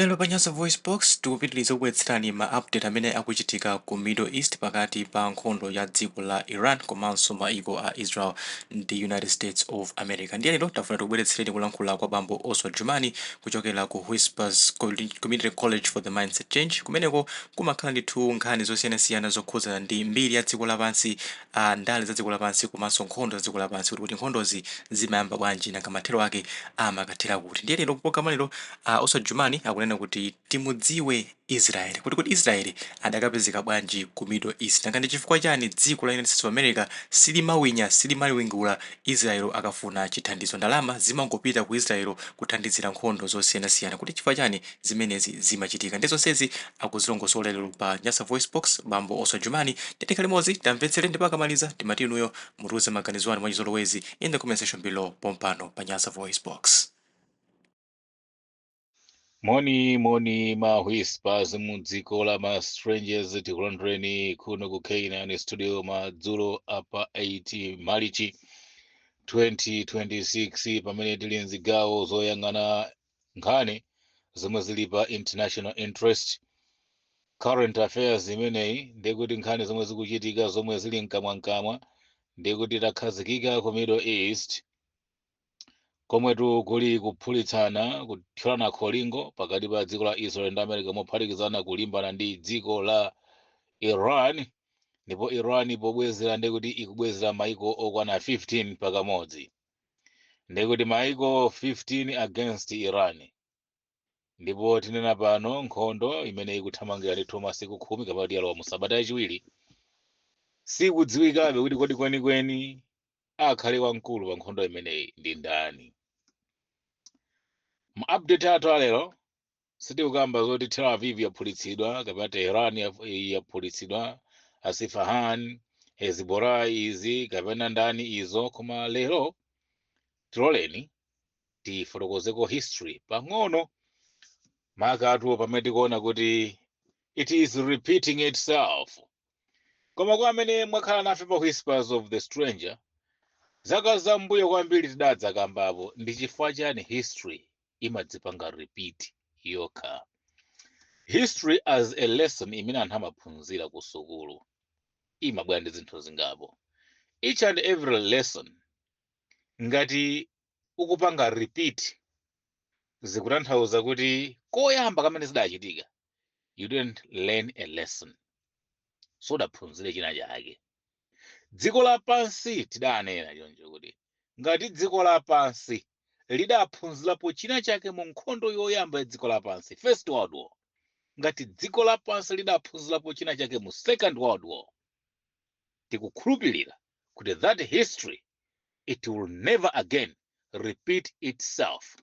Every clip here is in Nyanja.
Lero panyaza voice box tikupitiriza kubweretserani ma update amene akuchitika ku Middle East pakati pa nkhondo ya dziko la Iran komanso maiko a Israel ndi United States of America. Ndiye lero tafuna tikubweretsereni kulankhula kwa bambo Oswald Jumani kuchokera ku Whispers Community College for the Mindset Change, kumeneko kumakhala ndithu nkhani zosiyanasiyana zokhudzana ndi mbiri ya dziko lapansi, ndale za dziko lapansi komanso nkhondo za dziko lapansi, kuti nkhondozi zimayamba bwanji nanga mathero ake amakathera kuti. Ndiye lero kupokama lero Oswald Jumani akunena kuti timudziwe Israeli, kuti Israeli adakapezeka bwanji ku Middle East, nanga ndi chifukwa chani dziko la United States of America silimaliwingula Israel akafuna chithandizo. Ndalama zimangopita ku Israel kuthandizira nkhondo zosiyanasiyana, kuti chifukwa chani zimenezi zimachitika. Ndi zonsezi akuzilongosola lero pa Nyasa Voice Box bambo Oswald Jumani. Tikhale limodzi tamvetsere ndipo akamaliza timati inuyo mutiuze maganizo anu mwachizolowezi in the comment section below pompano pa Nyasa Voice Box. Moni ma Whispers mudziko la ma strangers tikulondreni kuno ku K9 studio madzulo apa 8 Marichi 2026 pamene tili nzigawo zoyang'ana nkhani zomwe zili pa international interest current affairs. Imeneyi ndikuti nkhani zomwe zikuchitika zomwe zili mkamwa ndikuti takhazikika ku Middle East komwetu kuli kuphulitsana kuthirana kholingo pakati pa dziko la Israel ndi America mophatikizana kulimbana ndi dziko la Iran, ndipo Iran pobwezera ndikuti ikubwezera maiko okwana 15 pakamodzi, ndikuti maiko 15 against Iran. Ndipo tinena pano nkhondo imene ikuthamangira ndithu masiku 10 kapati yalowa mu sabata yachiwiri, sikudziwikabe kuti kodi kwenikweni akhale wamkulu pa nkhondo imeneyi ndi ndani. Update athu alero sitikukamba zoti Tel Aviv yaphulitsidwa kapena Tehran yaphulitsidwa, Asifahan, Hezbollah izi kapena ndani izo, koma lero tiloleni tifotokozeko history pang'ono makatu pamene tikuona kuti it is repeating itself. Koma kwa amene mwakhala nafe pa Whispers of the Stranger zaka zambuyo kwambiri tidadza kambapo ndi chifukwa chani history imadzipanga repeat yokha. History as a lesson imene anthu amaphunzira ku sukulu imabwera ndi zinthu zingapo. Each and every lesson ngati ukupanga repeat zikutanthauza kuti koyamba kamene zidachitika you didn't learn a lesson, so udaphunzire china chake. Dziko lapansi tidanena choncho kuti ngati dziko lapansi lidaphunzirapo china chake mu nkhondo yoyamba ya dziko lapansi, First World War, ngati dziko lapansi lidaphunzirapo china chake mu Second World War, tikukhulupirira kuti that history it will never again repeat itself.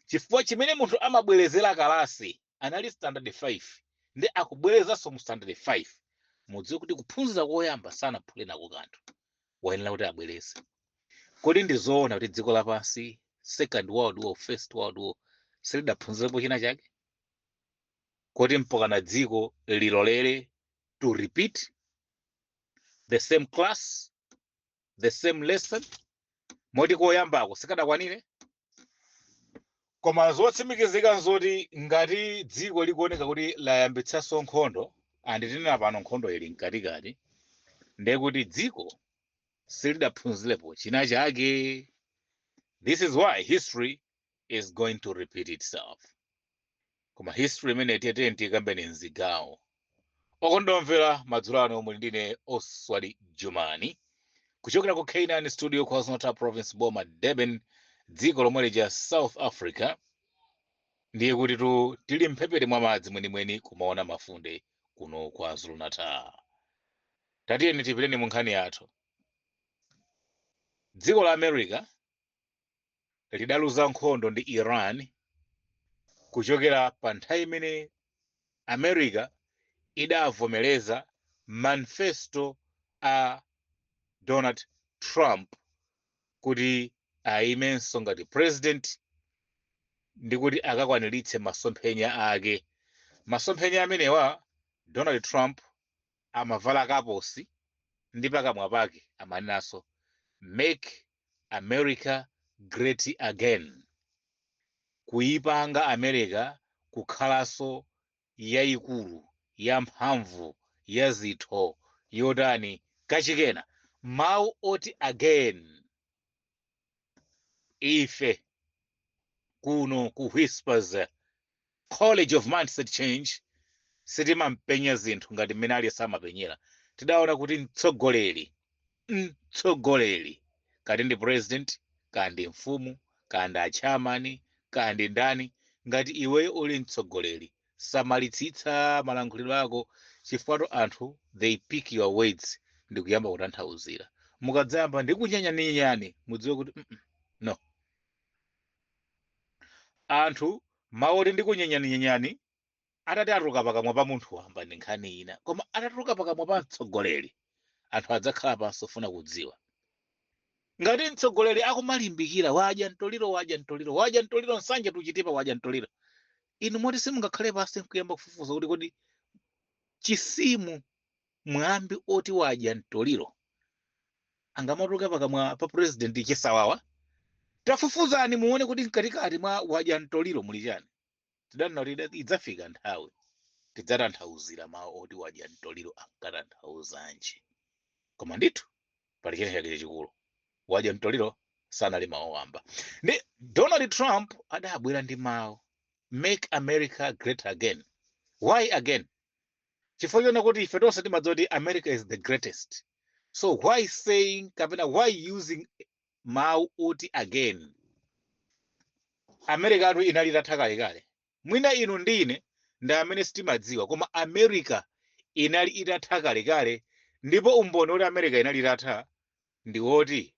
Chifukwa chimene munthu amabwerezera kalasi anali standard 5 ndi akubwerezanso mu standard 5, mudziwe kuti kuphunzira koyamba sanaphule nako kanthu, wayenera kuti abwereze. Kodi ndizoona kuti dziko lapansi Second World War, First World War silidaphunzirapo china chake? Kodi mpakana dziko lilolere to repeat the same class, the same lesson, moti koyambako sikadakwanire? Koma zotsimikizika nzoti ngati dziko likuoneka kuti layambitsanso nkhondo, anditinena pano nkhondo ili mkatikati, ndiye kuti dziko silidaphunzirepo china chake. This is why history is going to repeat itself. Koma history imene tiyeteni tikambeni nzigawo. Okondomvera madzulo ano muli ndine Oswald Jumani kuchokera ku K9 studio kwa KwaZulu-Natal province Boma Durban, dziko lomwe lija South Africa. Ndiye kuti tili mphepete mwa madzi mwenimweni kumaona mafunde kuno kwa KwaZulu-Natal. Tatiyeni tipiteni mu nkhani yathu. Dziko la America lidaluza nkhondo ndi Iran kuchokera pa nthawi imene America idavomereza manifesto a Donald Trump kuti aimenso ngati president ndi kuti akakwaniritse masomphenya ake. Masomphenya amenewa Donald Trump amavala kaposi ndi pakamwa pake amanenaso Make America Great Again, kuipanga America kukhalaso yayikulu yamphamvu ya zitho yotani kachikena. Mawu oti again ife kuno ku Whispers College of Mindset Change sitimampenya zinthu ngati mmene ali samapenyera. Tidaona kuti mtsogoleri kati ndi president kandi mfumu kandi achamani kandi ndani, ngati iwe uli mtsogoleri samalitsitsa malankhuliro ako, chifukwa anthu they pick your words ndi kuyamba kutanthauzira. Mukadzayamba ndi kunyanyani mudziwe kuti no, anthu mawu ndi kunyanyani atati atuluka pakamwa pa munthu wamba ndi nkhani ina, koma atatuluka pakamwa pa mtsogoleri anthu adzakhala pansi kufuna kudziwa. Ngati mtsogoleri akumalimbikira wadya ntoliro nsanje tuchitipa wadya ntoliro, inu moti simungakhale pansi nkuyamba kufufuza kuti kodi chisimu mwambi oti wadya ntoliro angamatuluka pakamwa pa president chisawawa? Tafufuzani muone kuti mkatikati mwa wadya ntoliro muli chani. Tidanena kuti idzafika nthawi tidzatanthauzira mawu oti wadya ntoliro ankatanthauzanji, koma ndithu pali china chake chachikulu. Wadya ntoliro sanali mawu wamba. Ndi Donald Trump adabwera ndi mawu make America great again. Why again? Chifukwa chona kuti ife tonse timadziwa kuti America is the greatest, so why saying kapena why using mawu oti again? America atu inali itatha kalekale. Mwina inu ndine ndi amene sitimadziwa, koma America inali itatha kalekale, ndipo umboni oti America inali itatha ndi woti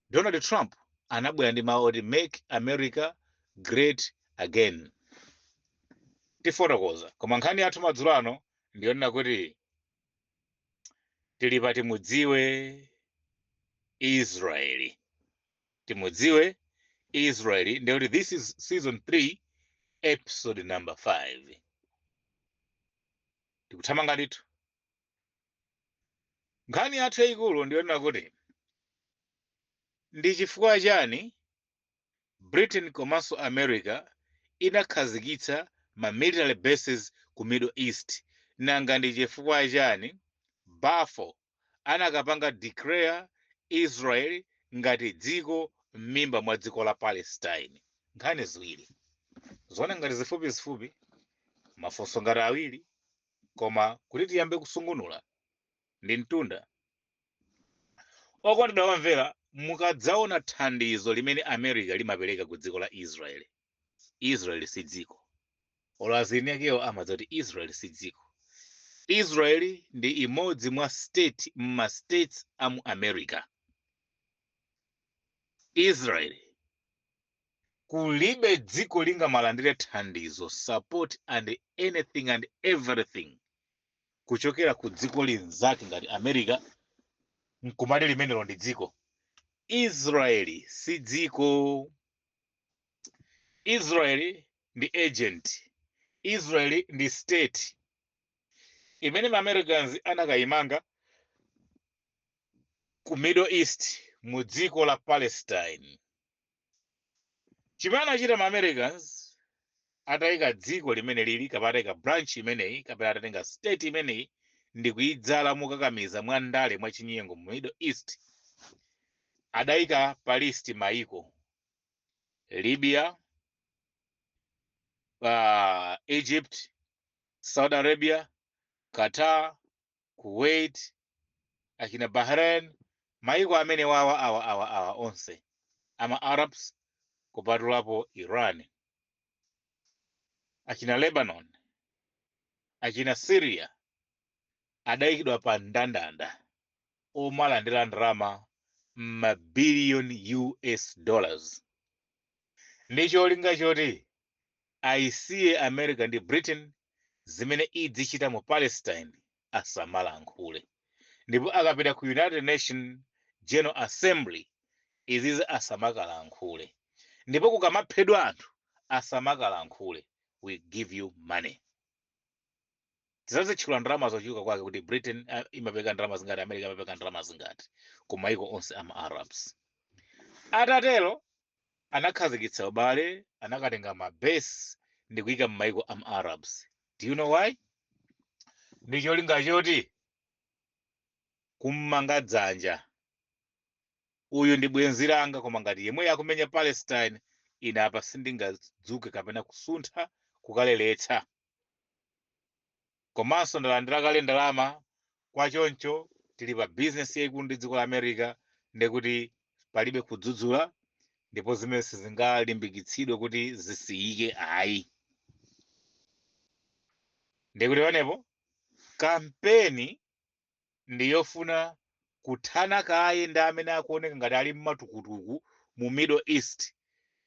Donald Trump anabwera ndi mawu oti make America great again. Tifotokoza, koma nkhani yathu madzulo ano ndiyonena kuti tili pati mudziwe Israeli. Timudziwe Israeli, ndiyo this is season 3 episode number 5. Tikuthamanga ndithu. Nkhani yathu yayikulu ndiyonena kuti ndi chifukwa chani Britain komanso America inakhazikitsa ma military bases ku Middle East, nanga ndi chifukwa chani Balfour anakapanga declare Israel ngati dziko m'mimba mwa dziko la Palestine. Nkhani ziwiri zone ngati zifupi mafunso ngati awiri, koma kuti tiyambe kusungunula ndi mtunda. Okondedwa omvera, mukadzaona thandizo limene America limapereka ku dziko la Israel, Israel si dziko. Olazini yakewo amadziwa kuti Israel si dziko. Israel ndi imodzi mwa state mma states amu America. Israel kulibe dziko lingamalandire thandizo, support and anything and everything kuchokera ku dziko linzake ngati America nkumati limenelo ndi dziko. Israel si dziko. Israel ndi agent. Israel ndi state imene ma Americans anakayimanga ku Middle East mu dziko la Palestine. Chimene anachita ma Americans atayika dziko limene lili kapena atayika branch imeneyi kapena atatenga state imeneyi ndi kuyidzala mukakamiza mwa ndale mwa chinyengo mu Middle East. Adayika pa list maiko Libya, Egypt, Saudi Arabia, Qatar, Kuwait, akina Bahrain, maiko amene awa onse ama Arabs kupatulapo Iran, akina Lebanon, akina Syria adayikidwa pa ndandanda omalandira ndalama mabiliyoni US dollars. Ndicho linga choti aisiye America ndi Britain zimene idzichita mu Palestine asamalankhule, ndipo akapita ku United Nations General Assembly izizi asamakalankhule, ndipo kukamaphedwa anthu asamakalankhule. We give you money. Tizazitchula ndalama zochuluka kwake kuti Britain imapeka ndalama zingati, America imapeka ndalama zingati ku maiko onse ama Arabs. Atatero anakhazikitsa ubale, anakatenga mabase ndi kuyika m'maiko am Arabs. Do you know why? Ndi cholinga choti kummanga dzanja. Uyu ndi bwenzi langa koma ngati yemwe akumenya Palestine, ine apa sindingadzuke kapena kusuntha kukaleletsa. Komanso ndalandira kale ndalama kwa choncho tili pa business yayikulu ndi dziko la America ndekuti palibe kudzudzula ndipo zimene sizingalimbikitsidwe kuti zisiyike ayi. Ndekuti panepo kampeni ndiyofuna kuthana kaye ndi amene akuoneka ngati ali mmatukutuku mu Middle East.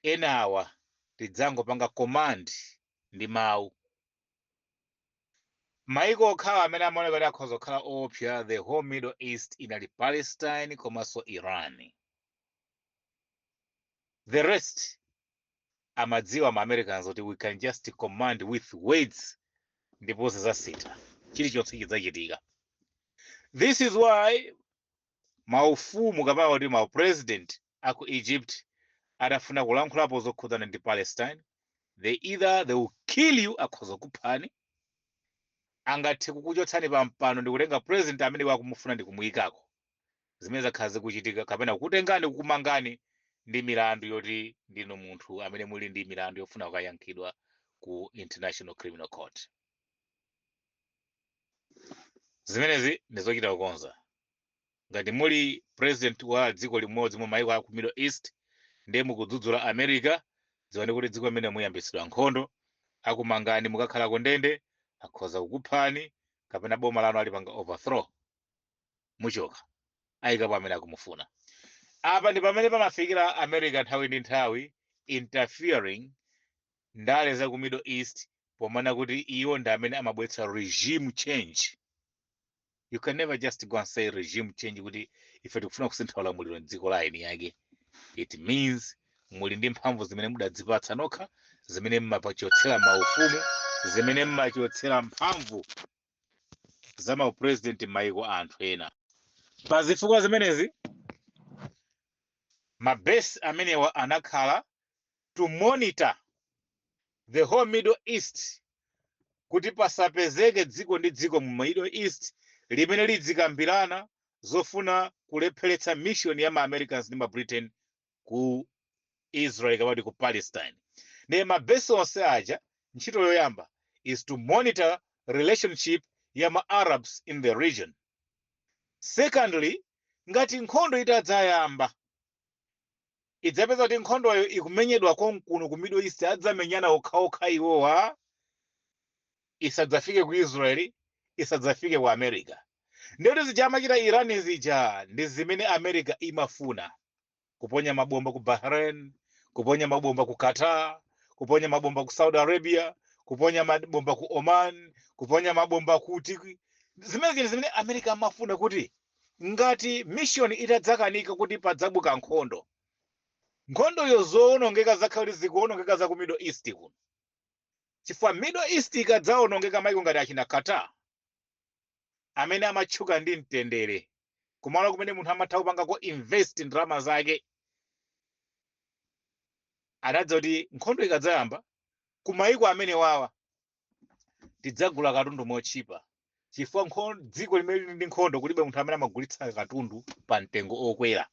Enawa tidzangopanga command ndi mawu. Maiko okhawa amene amaoneka kuti akhoza kukhala opsa the whole Middle East inali Palestine komanso Iran. The rest amadziwa ma Americans kuti we can just command with words ndipo zizasintha chilichonse chidzachitika. This is why maufumu kapena kuti ma president aku Egypt adafuna kulankhulapo zokhudzana ndi Palestine. They will kill you, akhoza kuphani, angathe kukuchotsani pa mpando ndi kutenga president amene wakumufuna ndi kumuyikako. Zimene zakhala zikuchitika kapena kukutengani kukumangani ndi milandu yoti ndinu munthu amene muli ndi milandu yofuna kukayankhidwa ku International Criminal Court. Zimenezi ndizochita kukonza. Ngati muli president wa dziko limodzi mu maiko aku Middle East ndiye mukudzudzula America, dziwani kuti dziko limene muyambitsidwa nkhondo, akumangani mukakhalako ndende, akhoza kukuphani kapena boma lanu alipanga overthrow, muchoka ayikapo amene akumufuna. Apa ndi pamene pamafikira America nthawi ndi nthawi interfering ndale za ku Middle East pomana kuti iwo ndi amene amabweretsa regime change. You can never just go and say regime change kuti ife tikufuna kusintha ulamuliro m'dziko la eni yake. It means muli ndi mphamvu zimene mudadzipatsa nokha, zimene mmapachotsera maufumu, zimene mmachotsera mphamvu za maupresident m'maiko anthu ena. Pa zifukwa zimenezi mabase amenewa anakhala to monitor the whole Middle East kuti pasapezeke dziko ndi dziko mu Middle East limene lidzikambirana zofuna kulepheretsa mission ya ma-Americans ndi ma-Britain ku Israel kapati ku Palestine. Ne mabase onse aja ntchito yoyamba is to monitor relationship ya ma-Arabs in the region. Secondly, ngati nkhondo itadzayamba idzapeza kuti nkhondoyo ikumenyedwa konkuno ku Middle East adzamenyana okhaokha iwowa, isadzafike ku Israeli, isadzafike ku America. Ndiyoti zijamachita Iran zija ndi zimene America imafuna. Kuponya mabomba ku Bahrain, kuponya mabomba ku Qatar, kuponya mabomba ku Saudi Arabia, kuponya mabomba ku Oman, kuponya mabomba kuti zimene America amafuna kuti ngati mission itadzakanika kuti padzabuka nkhondo. Nkhondo yo zoonongeka zakhala zikuonongeka za ku Middle East kuno. Chifukwa Middle East ikadzaonongeka maiko ngati achina Qatar amene amatchuka ndi mtendere kumalo kumene munthu amatha kupangako invest ndalama zake, adadza kuti nkhondo ikadzayamba ku maiko amene wawa tidzagula katundu mochipa. Chifukwa dziko limene lili ndi nkhondo kulibe munthu amene amagulitsa katundu pa mtengo okwera.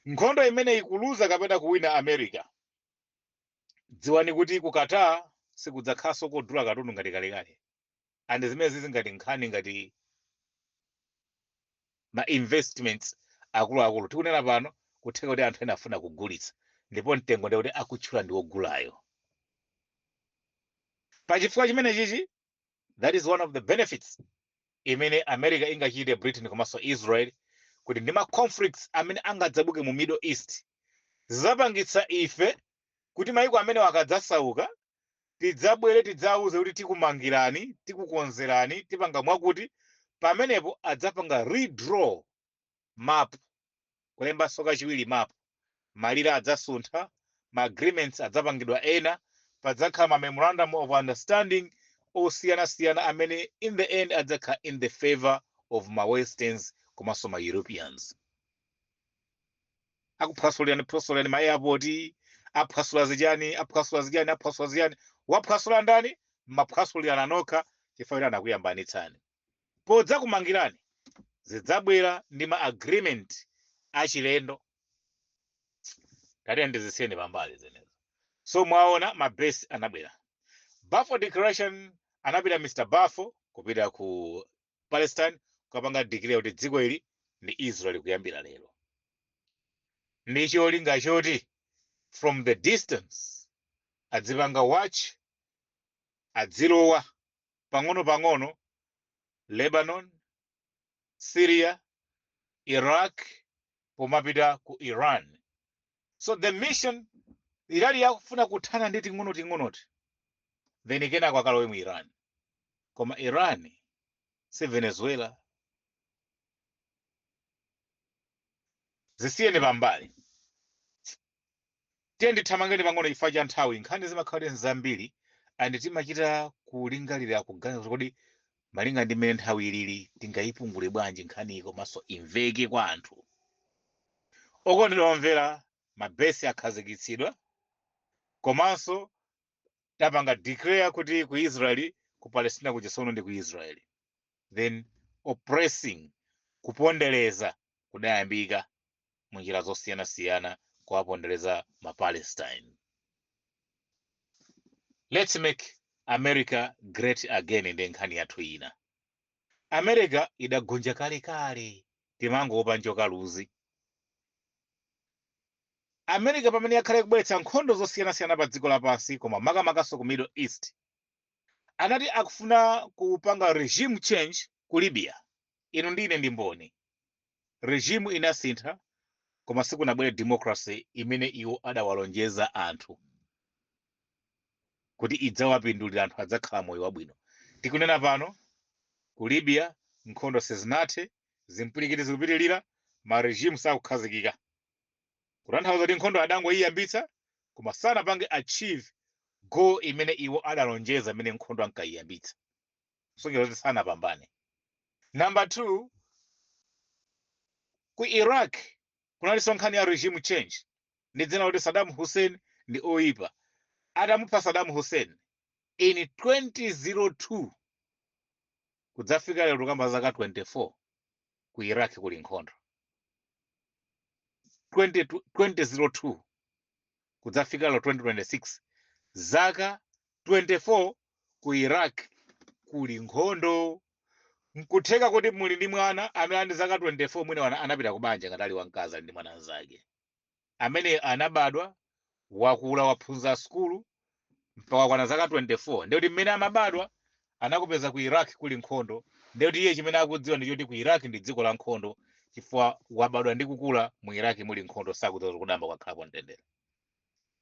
Nkhondo imene ikuluza kapena kuwina America, dziwani kuti ku Qatar sikudzakhaso kodula katundu ngati kalekale. And zimene zizi ngati nkhani ngati ma investments akuluakulu tikunena pano kutheka kuti anthu ena afuna kugulitsa ndipo mtengo ndi kuti akutchula ndi wogulayo. Pachifukwa chimene chichi, that is one of the benefits imene America ingachite Britain komanso Israel kuti ndi ma conflicts amene angadzabuke mu Middle East zizapangitsa ife kuti maiko amene wakadzasauka tidzabwere tidzauze kuti tikumangirani, tikukonzerani, tipanga mwakuti pamenepo adzapanga redraw map, kulemba soka chiwiri map, malire adzasuntha, ma agreements adzapangidwa ena, padzakhala ma memorandum of understanding osiyana-siyana amene in the end adzakhala in the favor of ma westerns komanso ma Europeans. Akuphwasolera ma airport, aphwasula zijani waphwasula ndani maphwasulirana nokha chifukwa anakuyambanitsani podza kumangirani zidzabwera ndi ma agreement achilendo tati ndizisiyeni pambali zenezo. So mwaona mabase anabwera. Balfour Declaration anapita Mr. Balfour kupita ku Palestine kukapanga declare kuti dziko ili ndi Israel kuyambira lero. Ndi cholinga choti from the distance adzipanga watch adzilowa pang'ono Lebanon, Syria, Iraq pomapita ku Iran. So the mission ilali yakufuna kuthana ndi ting'ono then kenako akalowe mu Iran. Koma Iran si Venezuela. Zisiyeni pambali. Tiye ndithamangeni pang'ono chifukwa cha nthawi nkhani zimakhala zambiri and timachita kulingalira kuganiza kuti malinga ndi mmene nthawi ilili tingayipungule bwanji nkhani komanso imveke kwa anthu. Okondedwa omvera, mabase akhazikitsidwa komanso tapanga declare kuti ku Israeli ku Palestina kuchisono ndi ku Israeli. Then oppressing kupondereza kudayambika munjira zosiyana kuwapondereza ma Palestine. Let's make America great again ndi nkhani yathu ina. America idagonja kale timangopa njoka luzi. America pamene yakhale kubweretsa nkhondo zosiyana pa dziko lapansi koma makamakaso ku Middle East anati akufuna kupanga regime change ku Libya. Ino ndine ndi mboni. Regime inasintha koma sikunabwere democracy imene iwo adawalonjeza anthu kuti idzawapindulira anthu adzakhala moyo wabwino. Tikunena pano ku Libya nkhondo sizinathe, zimpirikiti zikupitirira, ma regime sakukhazikika. Kutanthauza kuti nkhondo adangoyiyambitsa koma sanapange achieve goal imene iwo adalonjeza imene nkhondo ankayiyambitsa. Kusonyeza kuti sanapambane. Number 2, ku Iraq kunalinso nkhani ya regime change. Ndi dzina kuti Saddam Hussein ndi oyipa. Adamupha Saddam Hussein in 2002 kudzafika lero kamba zaka 24 ku Iraq kuli nkhondo. 2002 kudzafika lero 2026 zaka 24 ku Iraq kuli nkhondo. Nkutheka kuti muli ndi mwana amene ndi zaka 24 mwene anapita kubanja ngatali wamkazi ndi mwana zake amene anabadwa wakula waphunza skulu mpaka kwana zaka 24. Ndiye kuti mmene amabadwa anakupeza ku Iraq kuli nkhondo. Ndiye kuti iye chimene akudziwa ndi choti ku Iraq ndi dziko la nkhondo chifukwa wabadwa ndi kukula mu Iraq muli nkhondo sakudziwa kuti kudamba kwakhalapo mtendere.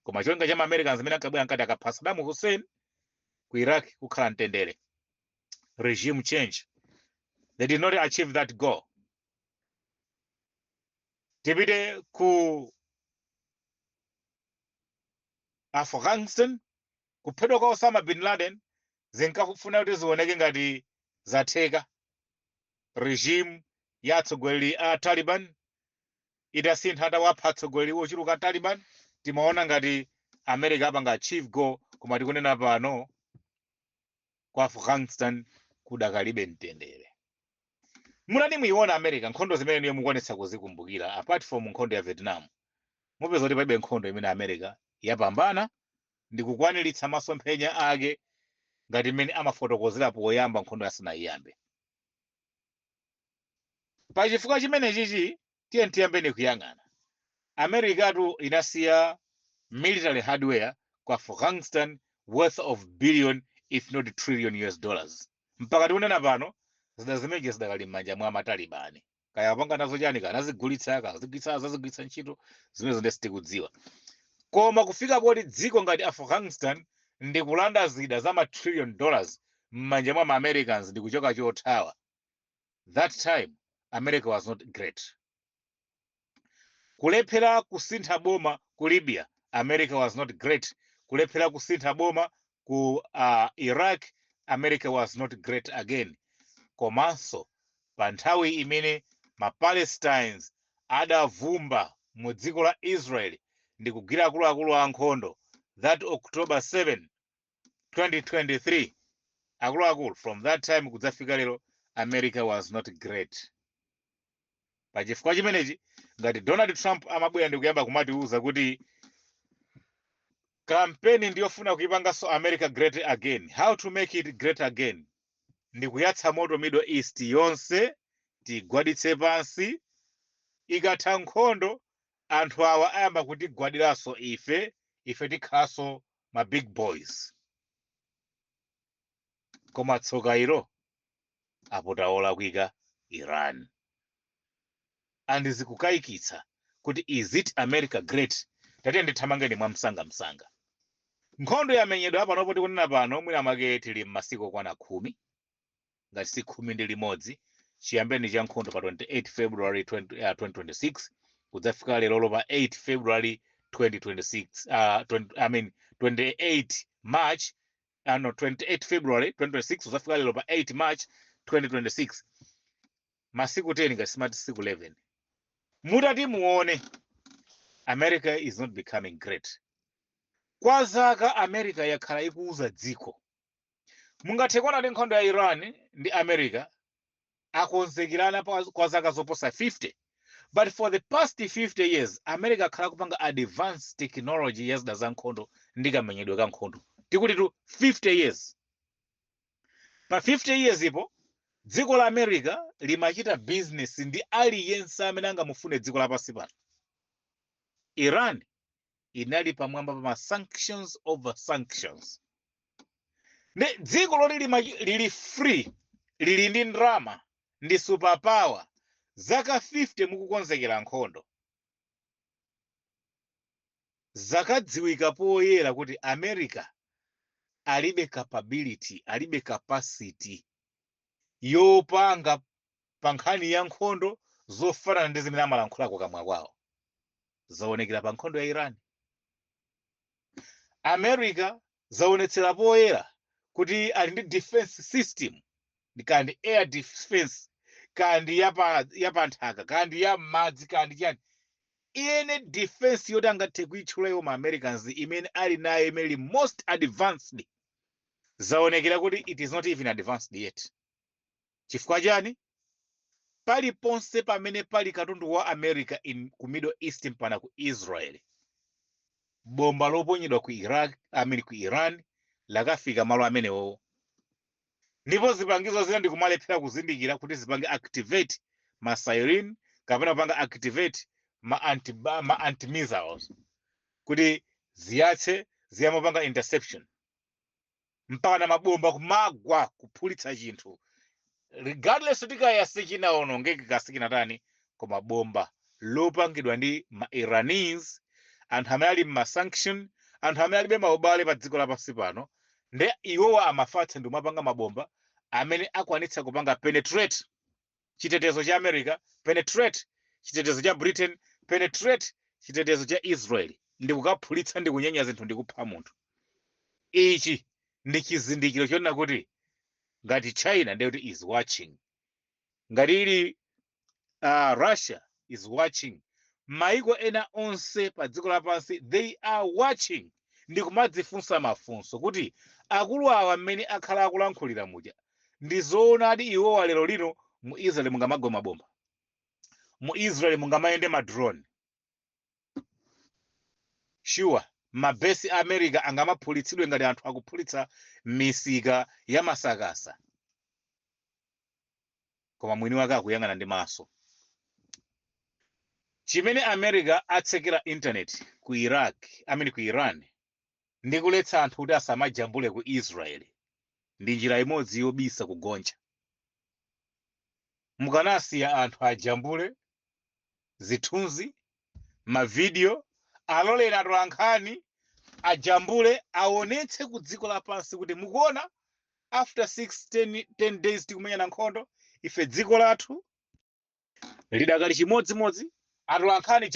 Koma cholinga cha Americans amene ankabwera nkati akapha Saddam Hussein ku Iraq kukhala mtendere. Regime change. They did not achieve that goal. Tipite ku Afghanistan kuphedwa kwa Osama bin Laden zinkafuna kuti zioneke ngati zatheka. Regime ya atsogoleri a Taliban idasintha atawapha atsogoleri ochuluka Taliban. Timaona ngati America apanga achieve goal koma tikunena pano ku Afghanistan kudakalibe mtendere. Mulani muiona America nkhondo zimene niyo mukuonetsa kuzikumbukira apart from nkhondo ya Vietnam. Mupeza kuti palibe nkhondo imene America yapambana ndi kukwaniritsa masomphenya ake ngati mmene amafotokozera poyamba nkhondo yasanayiyambe. Pachifukwa chimene chichi tiye tiyambeni kuyang'ana. America inasiya military hardware ku Afghanistan worth of billion if not trillion US dollars. Mpaka tikunena pano zida zimeje zidakali m'manja mwa Matalibani. Kaya apanga nazo chani azigulitsa ntchito zimene zonse tikudziwa. Koma kufika poti dziko ngati Afghanistan ndi kulanda zida za ma trillion dollars m'manja mwa Americans ndi kuchoka chothawa. That time America was not great. Kulephera kusintha boma ku Libya, America was not great. Kulephera kusintha boma ku Iraq, America was not great again. Komanso pa nthawi imene ma Palestinians adavumba mu dziko la Israel ndi kugwira akuluakulu ankhondo that October 7 2023 akuluakulu from that time kudzafika lero America was not great. Pachifukwa chimenechi ngati Donald Trump amabwera ndi kuyamba kumatiuza kuti kampeni ndiyofuna kuipanganso America great again, how to make it great again, ndi kuyatsa moto Middle East yonse tigwaditse pansi, ikatha nkhondo anthu awa ayamba kutigwadiranso ife tikhalanso ma big boys. Koma tsoka ilo apotaola kuika Iran. And zikukayikitsa kuti is it America great? Tatiye ndithamangeni mwa msanga. Nkhondo yamenyedwa apa nopoti kunena pano mwina make tili m'masiku kwana 10 ngati si 11 chiyambeni cha nkhondo pa 28 February 2026 kudzafika lero pa 8 February 2026 28 March 28 February 2026 kudzafika lero pa 8 March 2026 masiku 10 ngati simati siku 11 mutati muone America is not becoming great. Kwa zaka America yakhala ikuuza dziko mungathe kuona ndi nkhondo ya Iran ndi America akonzekirana kwa zaka zoposa 50, but for the past 50 years America akhala kupanga advanced technology yazida za nkhondo ndi kamenyedwe ka nkhondo tikuti 50 years. Pa 50 years ipo dziko la America limachita business ndi aliyense amene angamufune dziko lapansi pano. Iran inali pamwamba pa ma sanctions over sanctions. Ne dziko loti lili free, lili ndi ndrama, ndi superpower, zaka 50 mukukonzekera nkhondo. Zakadziwika poyera kuti America alibe capability, alibe capacity yopanga pa nkhani ya nkhondo zofanana ndi zimene amalankhulako kamwa kwawo. Zaonekera pa nkhondo ya Iran. America zaonetsera poyera kuti ali ndi defense system, kandi air defense, kandi yapa nthaka, kandi ya madzi, kandi chani. Ine defense yoti angathe kuitchula iwo ma Americans imene ali nayo imene most advanced. Zaonekera kuti it is not even advanced yet. Chifukwa chani? Paliponse pamene pali katundu wa America ku Middle East mpana ku Israel, bomba loponyedwa ku ku Iran lakafika malo amenewo. Ndipo zipangizo zina ndikumalephera kuzindikira kuti zipange activate ma siren kapena kupanga activate ma anti-missiles kuti ziyatse ziyamapanga interception mpaka na mabomba kumagwa kuphulitsa chinthu. Regardless tikayase chinaonongeke kasikinatani koma bomba lopangidwa ndi ma Iranese, anthu amene ali ma sanction, anthu amene alibe maubale pa dziko lapansi pano, ndi iwowa amafatsa ndi kumapanga mabomba amene akwanitsa kupanga penetrate chitetezo cha America, penetrate chitetezo cha Britain, penetrate chitetezo cha Israel, ndi kukaphulitsa ndi kunyenya zinthu ndi kupha munthu. Ichi ndi chizindikiro chonena kuti ngati China ndiyoti is watching, ngati ili Russia is watching, maiko ena onse pa dziko lapansi they are watching, ndi kumadzifunsa mafunso kuti akulu awa mmene akhala akulankhulira muja ndi zoonadi iwowa lero lino mu Israel mungamagwe mabomba, mu Israel mungamayende ma drone, sure mabesi America angamaphulitsidwe ngati anthu akuphulitsa misika ya masakasa, koma mwini wake akuyang'ana ndi maso. Chimene America atsekera internet ku ku Iran ndi kuletsa anthu kuti asamajambule ku Israel ndi njira imodzi yobisa kugonja. Mukanasiya anthu ajambule zithunzi, mavideo, alolera atolankhani ajambule aonetse ku dziko lapansi kuti mukuona after 10 days tikumenyana nkhondo, ife dziko lathu lidakali chimodzimodzi. Atolankhani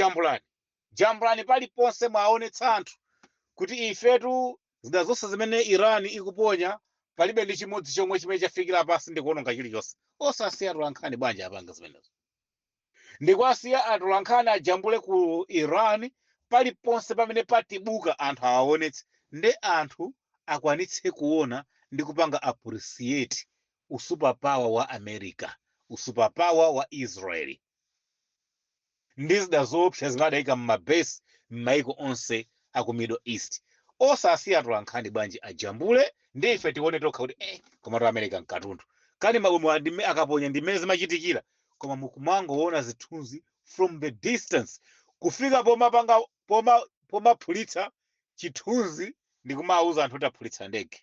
jambulani paliponse mwaonetsa anthu kuti ifetu zida zonse zimene Iran ikuponya palibe ndi chimodzi chomwe chimene chafikira pasi ndi kuononga chilichonse. Osasiya atolankhani banja apanga zimenezo. Ndikwasiya atolankhani ajambule ku Iran paliponse pamene patibuka anthu awaonetse nde anthu akwanitse kuona ndi kupanga appreciate usuperpower wa America, usuperpower wa Israeli. Ndi zida zoopsa zimadayika m'mabase m'maiko onse aku Middle East. Osasiya atolankhani bwanji ajambule ndi ife tione tokha kuti koma to America nkatundu. Kani mabomu akaponya ndi mmene zimachitikira, koma mukumangoona zithunzi from the distance. Kufika pomaphulitsa chithunzi ndi kumauza anthu kuti aphulitsa ndege.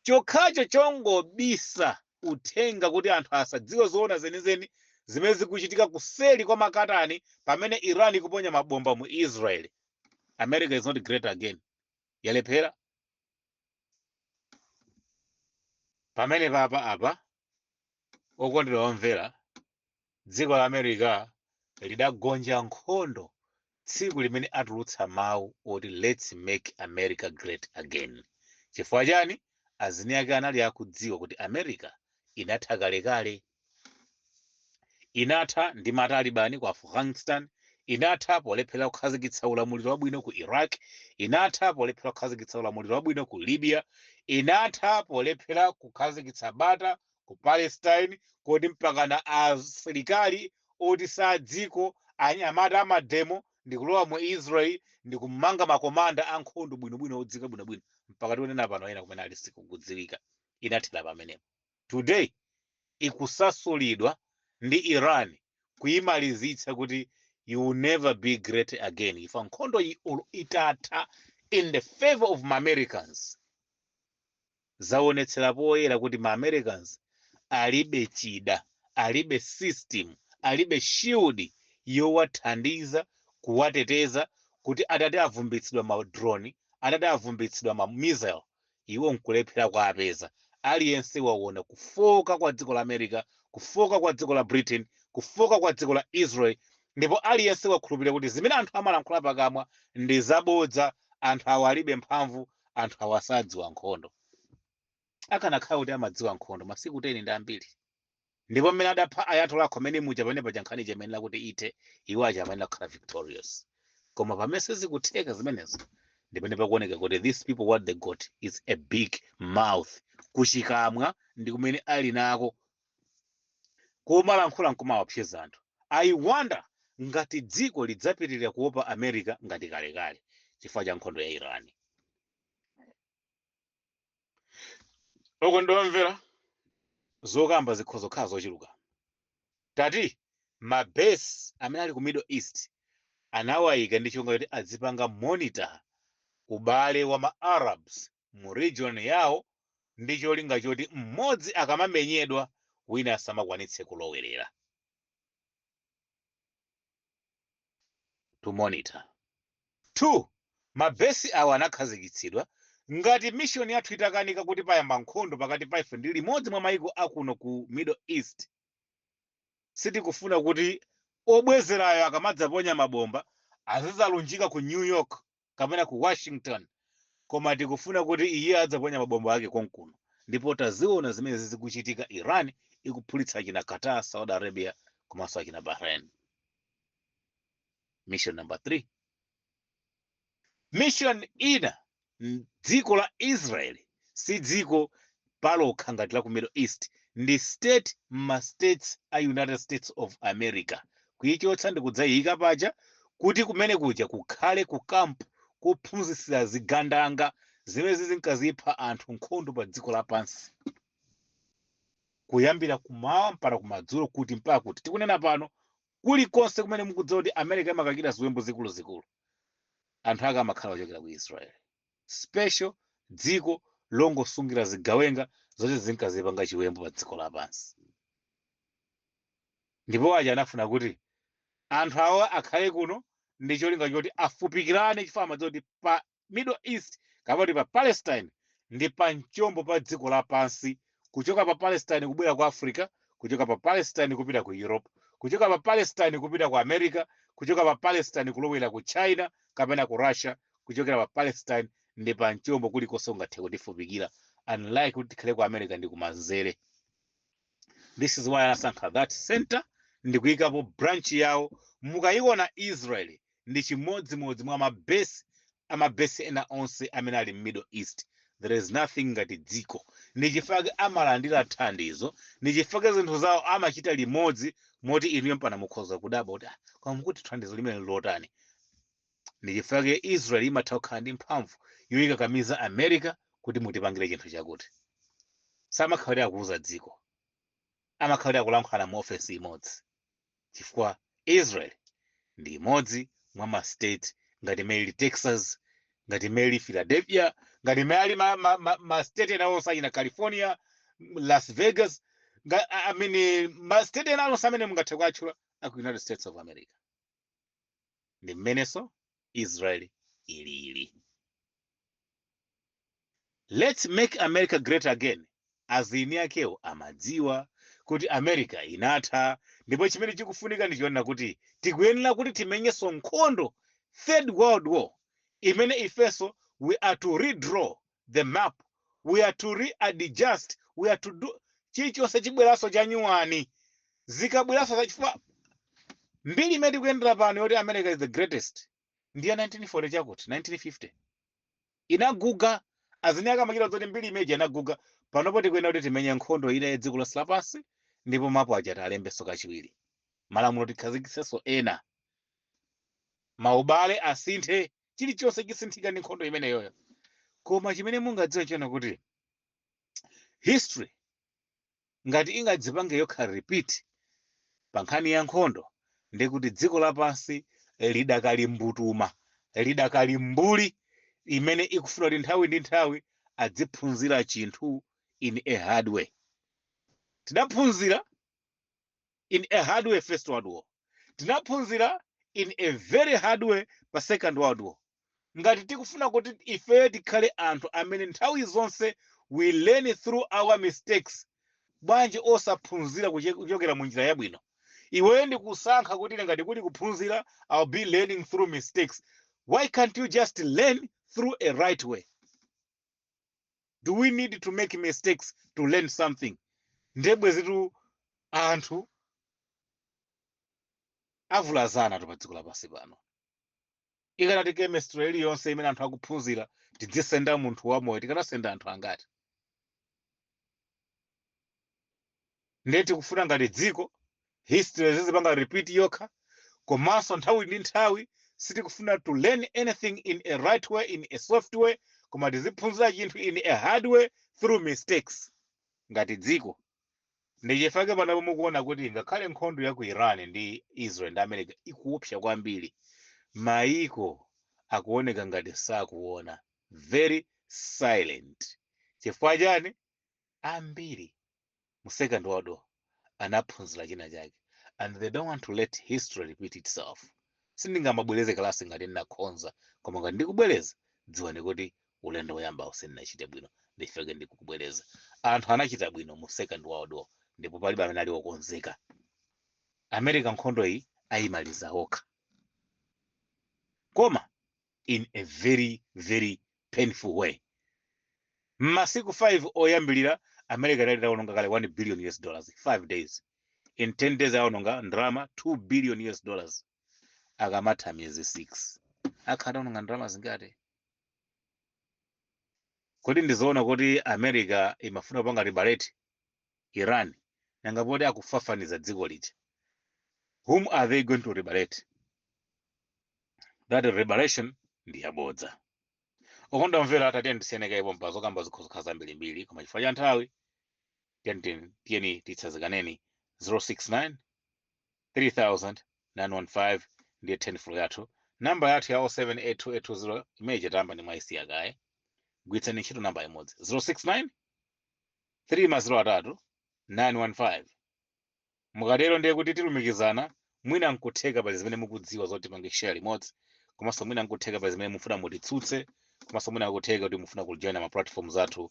Chokhacho chongobisa uthenga kuti anthu asadziwe zoona zenizeni zimene zikuchitika kuseli kwa makatani pamene Iran ikuponya mabomba mu Israel. America is not great again. Yalephera. Pamene apa okondedwa omvera, dziko la America lidagonja nkhondo tsiku limene atulutsa mawu oti let's make America great again. Chifukwa chani? Azini ake anali akudziwa kuti America inatha kalekale. Inatha ndi matalibani ku Afghanistan, inatha polephera kukhazikitsa ulamuliro wabwino ku Iraq, inatha polephera kukhazikitsa ulamuliro wabwino ku Libya, inatha polephera kukhazikitsa bata ku Palestine, kodi mpaka na asilikali oti sa dziko anyamata amademo ndi kulowa mu Israel ndi kumanga makomanda ankhondo bwinobwino odzika bwinobwino mpaka tionena pano ena kumene ali sikudziwika. Inathera pamenepo. Today ikusasulidwa ndi Iran kuyimalizitsa kuti you will never be great again. Ifa nkhondo itatha in the favor of Americans. Zaonetsera poyera kuti Americans alibe chida, alibe system, alibe shield yowathandiza kuwateteza kuti atati avumbitsidwa ma drone, atati avumbitsidwa ma missile, iwo nkulephera kwa apeza. Aliyense waona kufoka kwa dziko la America, kufoka kwa dziko la Britain, kufoka kwa dziko la Israel, ndipo aliyense wakhulupirira kuti zimene anthu amalankhula pakamwa ndi zabodza, anthu awa alibe mphamvu, anthu awa asadziwa nkhondo. Akanakhala kuti amadziwa nkhondo masiku 10 ndi ambiri. Ndipo mmene adapha Ayatollah Khomeini muja pamene paja nkhani chamenera kuti ite iwo aja amenera kukhala victorious. Koma pamene sizikutheka zimenezo ndipene pakuoneka kuti these people what they got is a big mouth. Kuchikamwa ndi kumene ali nako kumalankhula nkumawapseza anthu. I wonder ngati dziko lidzapitirira kuopa America ngati kalekale chifukwa cha nkhondo ya Iran. Okondomvera zokamba zikhozokhala zochuluka. Tati mabase amene ali ku Middle East anawayika ndi chonga kuti adzipanga monitor ubale wa ma-Arabs mu region yawo ndi cholinga choti mmodzi akamamenyedwa wina asamakwanitse kulowerera. To monitor. 2. Mabesi awa anakhazikitsidwa ngati mission yathu itakanika kuti payamba nkhondo pakati pa ife ndi limodzi mwa maiko akuno ku Middle East. Sitikufuna kuti obwezerayo akamadzaponya mabomba azizalunjika ku New York kapena ku Washington, koma tikufuna kuti iye adzaponya mabomba ake konkuno. Ndipo taziona zimene zikuchitika. Iran ikuphulitsa achina Qatar, Saudi Arabia komanso achina Bahrain. Mission number 3. Mission ina dziko la Israel si dziko palokha ngati la ku Middle East, ndi state ma states a United States of America. Kuyichotsa ndi kudzayika paja kuti kumene kuja kukhale ku camp kuphunzitsira zigandanga zimene zinkazipha anthu nkhondo pa dziko lapansi. Kuyambira kumawa mpaka kumadzulo kuti mpaka kuti tikunena pano kulikonse kumene mukudziwa kuti America imakachita ziwembu zikuluzikulu, anthu ake amakhala ochokera ku Israel. Special dziko longosungira zigawenga zoti zinkazipanga chiwembu pa dziko lapansi. Ndipo aja anafuna kuti anthu awa akhale kuno ndi cholinga choti afupikirane chifukwa amadziwa kuti pa Middle East kapati pa Palestine ndi pa mchombo pa dziko lapansi, kuchoka pa Palestine kubwera ku Africa, kuchoka pa Palestine kupita ku Europe, kuchoka pa Palestine kupita ku America, kuchoka pa Palestine kulowera ku China kapena ku Russia, kuchokera pa Palestine ndi pa mchombo kulikonse ungathe kutifupikira, unlike kuti tikhale ku America ndi kumanzere. This is why anasankha that center ndi kuyikapo branch yawo. Mukayiona Israel ndi chimodzimodzi mwa amabesi ena onse amene ali Middle East. There is nothing ngati dziko. Ndi chifukwa amalandira thandizo, ndi chifukwa zinthu zawo amachita limodzi moti inuyo mpana mukhoza kudabwa kuti koma mukuti thandizo limene lotani. Ndi chifukwa Israel imatha kukhala ndi mphamvu yoyikakamiza America kuti mutipangire chinthu chakuti. Samakhalira akuuza dziko, amakhalira akulankhula mu ofesi imodzi, chifukwa Israel ndi imodzi mwa ma state ngati meli Texas, ngati meli Philadelphia, ngati meli ma state ena onse ina California, Las Vegas, ma state ena onse amene mungathe kuatchula aku United States of America. Ndi mmeneso Israel ili. Let's make America great again. Azini yakewo amadziwa kuti America inatha, ndipo chimene chikufunika ndi chiona kuti tikuyenera kuti timenyenso nkhondo Third World War imene ifeso we are to redraw the map, we are to readjust, we are to do chilichonse chibweraso cha nyuwani zikabweraso zachifukwa mbiri imene tikuyendera pano yoti America is the greatest ndiya 1940 chakuti 1950 inaguga. Azini akamachita zoti mbiri imeji inaguga, panopo tikuyenda kuti timenye nkhondo ina yedziko lonse lapansi, ndipo mapo aja alembenso kachiwiri, malamulo tikhazikisenso ena, maubale asinthe, chilichonse chisinthika ndi nkhondo imeneyoyo. Koma chimene mungadziwe chona kuti history ngati ingadzipange yokha repeat pa nkhani ya nkhondo, ndi kuti dziko lapansi lidakali mbutuma, lidakali mbuli imene ikufuna kuti nthawi ndi nthawi adziphunzira chinthu in a hard way. Tinaphunzira in a hard way First World War, tinaphunzira in a very hard way pa Second World War. Ngati tikufuna kuti ife tikhale anthu amene nthawi zonse we learn through our mistakes, bwanji osaphunzira kuchokera mu njira yabwino. Iwe ndi kusankha kuti ngati kuli kuphunzira I'll be learning through mistakes. Why can't you just learn through a right way? Do we need to make mistakes to learn something? Ndebwe zitu anthu avulazana tu pa dziko lapansi pano. Ikanati chemistry iliyonse imene anthu akuphunzira tidzisenda munthu wamoyo, tikanasenda anthu angati? Ndeti kufuna ngati dziko history zizipanga repeat yokha, komanso nthawi ndi nthawi sitikufuna to learn anything in a right way, in a soft way, koma tiziphunzira chinthu in a hard way through mistakes ngati dziko. Ndichifukwa pano mukuona kuti ngakhale nkhondo ya ku Iran ndi Israel ndi America ikuopsa kwambiri, maiko akuoneka ngati sakuona, very silent. Chifukwa chani? Ambiri mu Second World War anaphunzira china chake, and they don't want to let history repeat itself. Sindingamabwereze kalasi ngati ndinakhonza, koma ngati ndikubwereza dziwani kuti ulendo woyamba sindinachite bwino, ndifike ndikubwereza. Anthu anachita bwino mu Second World War, ndipo palibe amene ali wokonzeka. America nkhondo iyi ayimaliza okha, koma in a very very painful way. Masiku 5 oyambilira America idawononga kale $1 billion, 5 days. In 10 days awononga ndalama $2 billion. Akamatha miyezi 6 akhadaononga ndalama zingati? Kodi ndizoona kuti America imafuna kupanga liberate Iran, nanga poti akufafaniza dziko liti? Whom are they going to liberate? That liberation ndi yabodza. Okonda mvera atati ndisiyaneka ipo mpazo kamba zikhozikhaza mbirimbiri, koma chifukwa cha nthawi tiyeni titsazikaneni. 069 3000 915 ndiye 10 floor yathu. Namba yathu ya 078280 imeje tamba ni mwaisi yakaye. Gwitsani ntchito namba imodzi 069 303 915. Mukatero ndiye kuti tilumikizana, mwina nkutheka pa zimene mukudziwa zoti pange share limodzi, komanso mwina nkutheka pa zimene mufuna mutitsutse, komanso mwina nkutheka kuti mufuna kujoina ma platforms athu,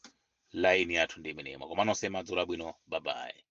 line yathu ndi imeneyo. Koma nonse madzulo abwino, bye bye.